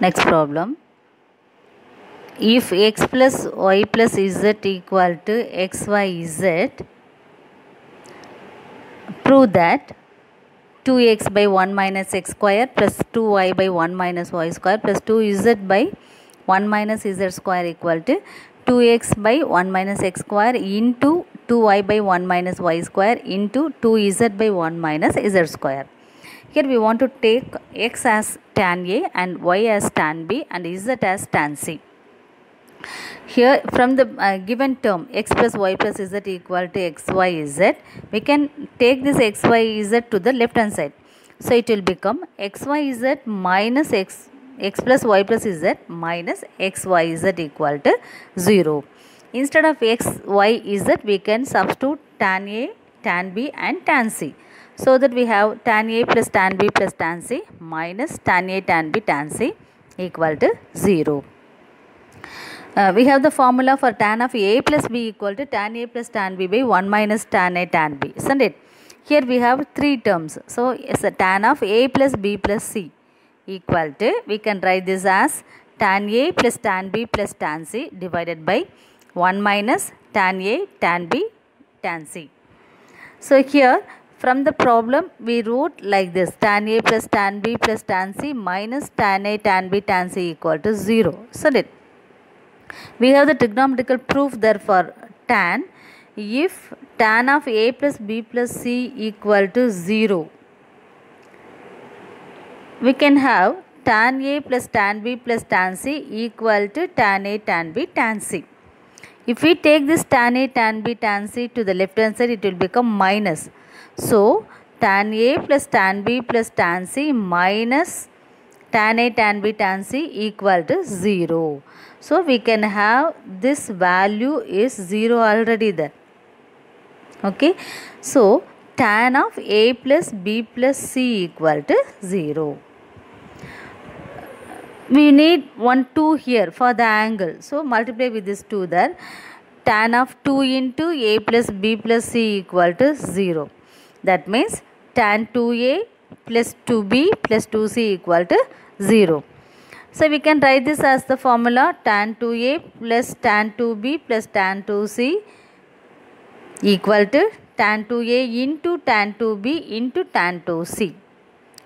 Next problem. If x plus y plus z equal to xyz, prove that 2x by 1 minus x square plus 2y by 1 minus y square plus 2z by 1 minus z square equal to 2x by 1 minus x square into 2y by 1 minus y square into 2z by 1 minus z square. Here we want to take x as tan A and y as tan B and z as tan C. Here from the given term x plus y plus z equal to xyz, we can take this xyz to the left hand side. So it will become xyz minus x plus y plus z minus xyz equal to 0. Instead of x, y, z, we can substitute tan A, tan B and tan C. So that we have tan A plus tan B plus tan C minus tan A, tan B, tan C equal to 0. We have the formula for tan of A plus B equal to tan A plus tan B by 1 minus tan A tan B, isn't it? Here we have three terms. So it's a tan of A plus B plus C equal to, we can write this as tan A plus tan B plus tan C divided by 1 minus tan A tan B tan C. So here from the problem we wrote like this, tan A plus tan B plus tan C minus tan A tan B tan C equal to 0, isn't it? We have the trigonometrical proof there for tan. If tan of A plus B plus C equal to 0, we can have tan A plus tan B plus tan C equal to tan A tan B tan C. If we take this tan A tan B tan C to the left hand side, it will become minus. So tan A plus tan B plus tan C minus tan A tan B tan C equal to 0. So we can have this value is 0 already there. Okay. So tan of A plus B plus C equal to 0. We need 1 2 here for the angle. So multiply with this 2 there. Tan of 2 into A plus B plus C equal to 0. That means tan 2A plus 2B plus 2C equal to 0. So we can write this as the formula tan 2A plus tan 2B plus tan 2C equal to tan 2A into tan 2B into tan 2C.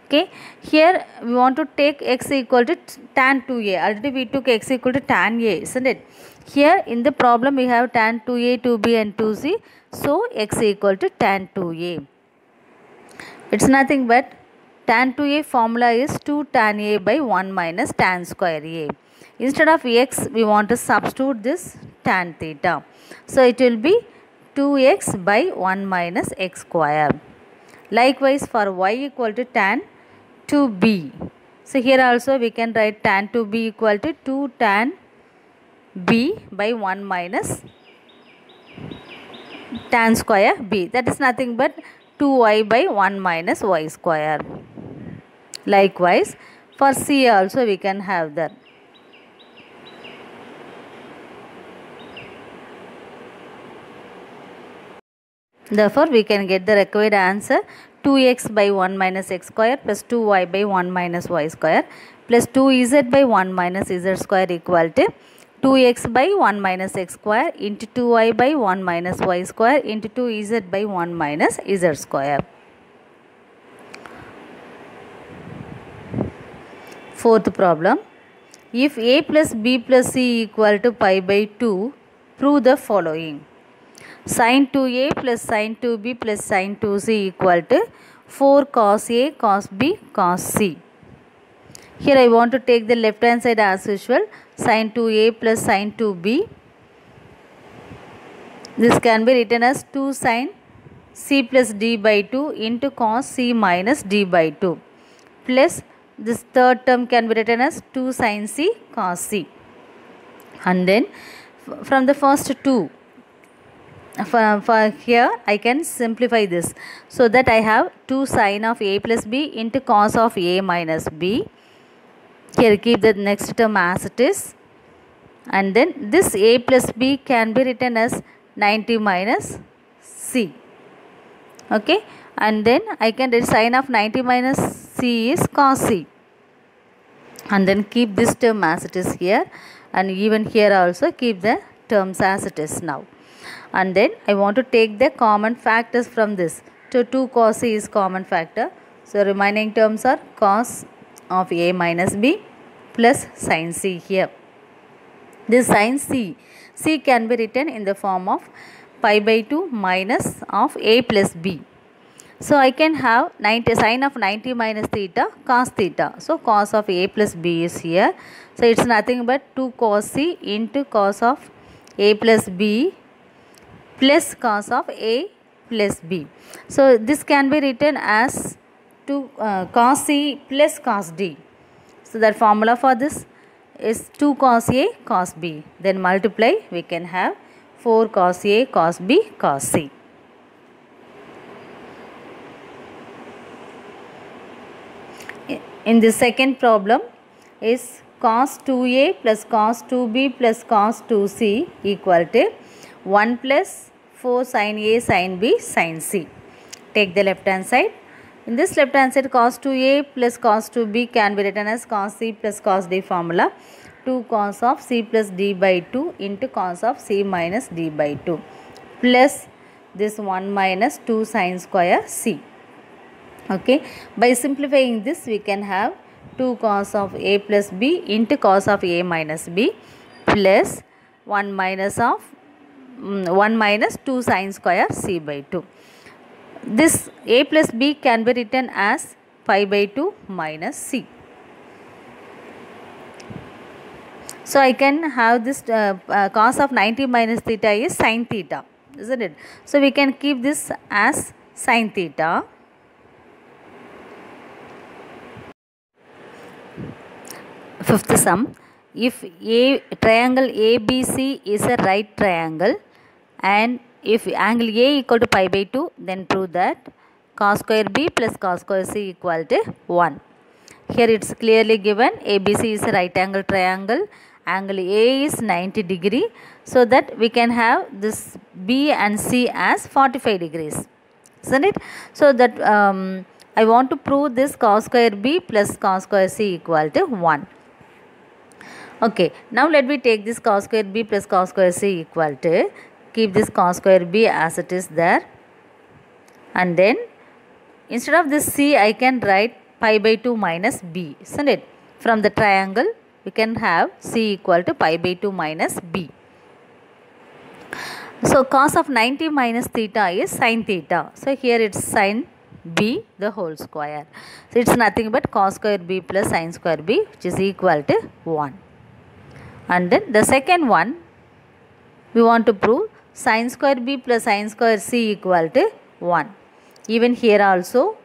Okay. Here we want to take x equal to tan 2A. Already we took x equal to tan A, isn't it? Here in the problem we have tan 2A, 2B and 2C. So x equal to tan 2A. It's nothing but tan 2A formula is 2 tan A by 1 minus tan square A. Instead of x, we want to substitute this tan theta. So it will be 2x by 1 minus x square. Likewise for y equal to tan 2b. So here also we can write tan 2b equal to 2 tan b by 1 minus tan square b. That is nothing but 2y by 1 minus y square. Likewise, for C also we can have that. Therefore, we can get the required answer 2x by 1 minus x square plus 2y by 1 minus y square plus 2z by 1 minus z square equal to 2x by 1 minus x square into 2y by 1 minus y square into 2z by 1 minus z square. Fourth problem. If A plus B plus C equal to pi by 2, prove the following. Sin 2A plus sin 2B plus sin 2C equal to 4 cos A cos B cos C. Here I want to take the left hand side as usual. Sin 2A plus sin 2B. This can be written as 2 sin C plus D by 2 into cos C minus D by 2 plus this third term can be written as 2 sin C cos C. And then from the first two, for here I can simplify this. So that I have 2 sin of A plus B into cos of A minus B. Here keep the next term as it is. And then this A plus B can be written as 90 minus C. Okay. And then I can write sin of 90 minus C is cos C. and then keep this term as it is here, and even here also keep the terms as it is now. And then I want to take the common factors from this. So 2 cos c is common factor. So remaining terms are cos of a minus b plus sin c here. This sin c can be written in the form of pi by 2 minus of a plus b. So I can have sine of 90 minus theta cos theta. So cos of a plus b is here. So it's nothing but 2 cos c into cos of a plus b plus cos of a plus b. So this can be written as 2 cos c plus cos d. So that formula for this is 2 cos a cos b. Then multiply, we can have 4 cos a cos b cos c. In the second problem is cos 2a plus cos 2b plus cos 2c equal to 1 plus 4 sin a sin b sin c. Take the left hand side. In this left hand side, cos 2a plus cos 2b can be written as cos c plus cos d formula. 2 cos of c plus d by 2 into cos of c minus d by 2 plus this 1 minus 2 sin square c. Okay, by simplifying this we can have 2 cos of a plus b into cos of a minus b plus 1 minus 2 sin square c by 2. This a plus b can be written as pi by 2 minus c. So I can have this cos of 90 minus theta is sin theta, isn't it? So we can keep this as sin theta. Fifth sum, if triangle ABC is a right triangle and if angle A equal to pi by 2, then prove that cos square B plus cos square C equal to 1. Here it's clearly given ABC is a right angle triangle, angle A is 90 degree, so that we can have this B and C as 45 degrees, isn't it? So that I want to prove this cos square B plus cos square C equal to 1. Okay, now let me take this cos square b plus cos square c equal to, keep this cos square b as it is there, and then instead of this c I can write pi by 2 minus b, isn't it? From the triangle we can have c equal to pi by 2 minus b. So cos of 90 minus theta is sin theta. So here it's sin b the whole square. So it's nothing but cos square b plus sin square b, which is equal to 1. And then the second one, we want to prove sin square b plus sin square c equal to 1. Even here also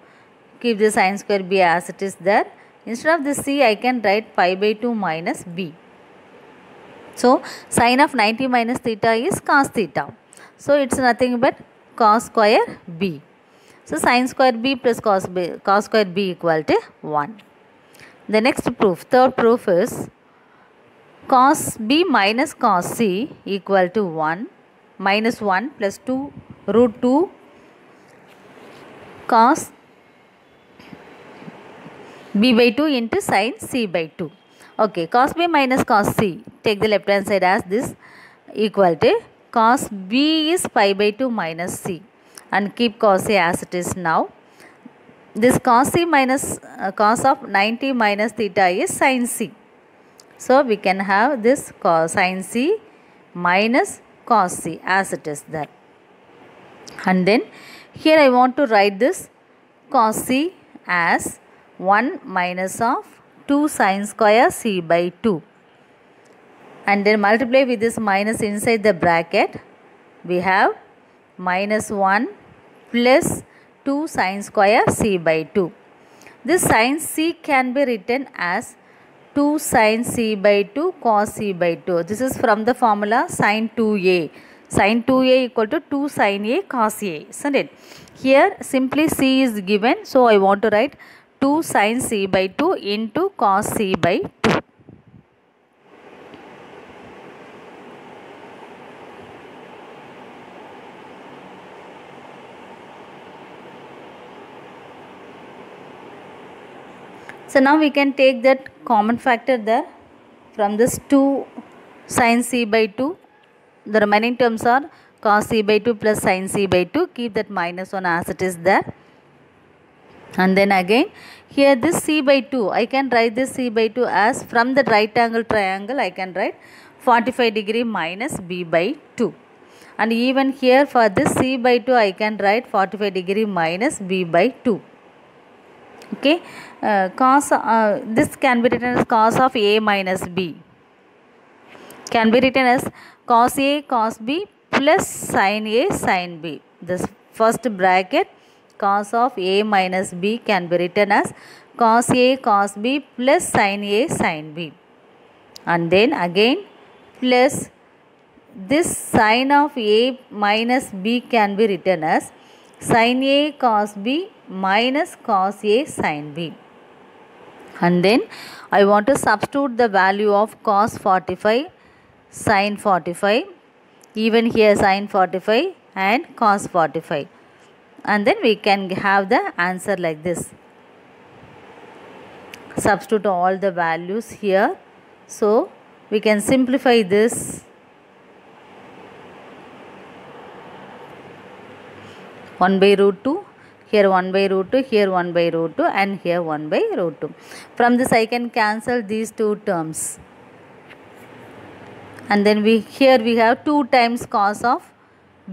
keep the sin square b as it is there. Instead of the c I can write pi by 2 minus b. So sin of 90 minus theta is cos theta. So it's nothing but cos square b. So sin square b plus cos square b equal to 1. The next proof, third proof is cos b minus cos c equal to 1 minus 1 plus 2 root 2 cos b by 2 into sin c by 2. Okay, cos b minus cos c, take the left hand side as this, equal to cos b is pi by 2 minus c, and keep cos c as it is now. This cos c minus cos of 90 minus theta is sin c. So we can have this cos sin c minus cos c as it is there. And then here I want to write this cos c as 1 minus of 2 sin square c by 2. And then multiply with this minus inside the bracket. We have minus 1 plus 2 sin square c by 2. This sin c can be written as 2 sin c by 2 cos c by 2. This is from the formula sin 2a. Sin 2a equal to 2 sin a cos a, isn't it? Here simply c is given, so I want to write 2 sin c by 2 into cos c by 2. So now we can take that common factor there. From this 2 sin c by 2, the remaining terms are cos c by 2 plus sin c by 2. Keep that minus 1 as it is there. And then again here this c by 2, I can write this c by 2 as from the right angle triangle I can write 45 degree minus b by 2. And even here for this c by 2 I can write 45 degree minus b by 2. Okay, this can be written as cos of a minus b, can be written as cos a cos b plus sin a sin b. This first bracket cos of a minus b can be written as cos a cos b plus sin a sin b. And then again plus this sin of a minus b can be written as sin a cos b minus cos a sin b. And then I want to substitute the value of cos 45, sin 45, even here sin 45 and cos 45. And then we can have the answer like this. Substitute all the values here. So we can simplify this. One by root 2, here 1 by root 2, here 1 by root 2 and here 1 by root 2. From this I can cancel these two terms. And then here we have 2 times cos of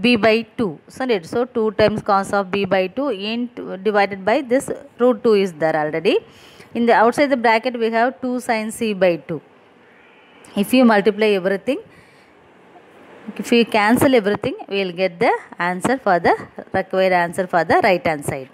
b by 2. So 2 times cos of b by 2 divided by this root 2 is there already. In the outside the bracket we have 2 sin c by 2. If you multiply everything, if we cancel everything, we will get the answer for the required answer for the right hand side.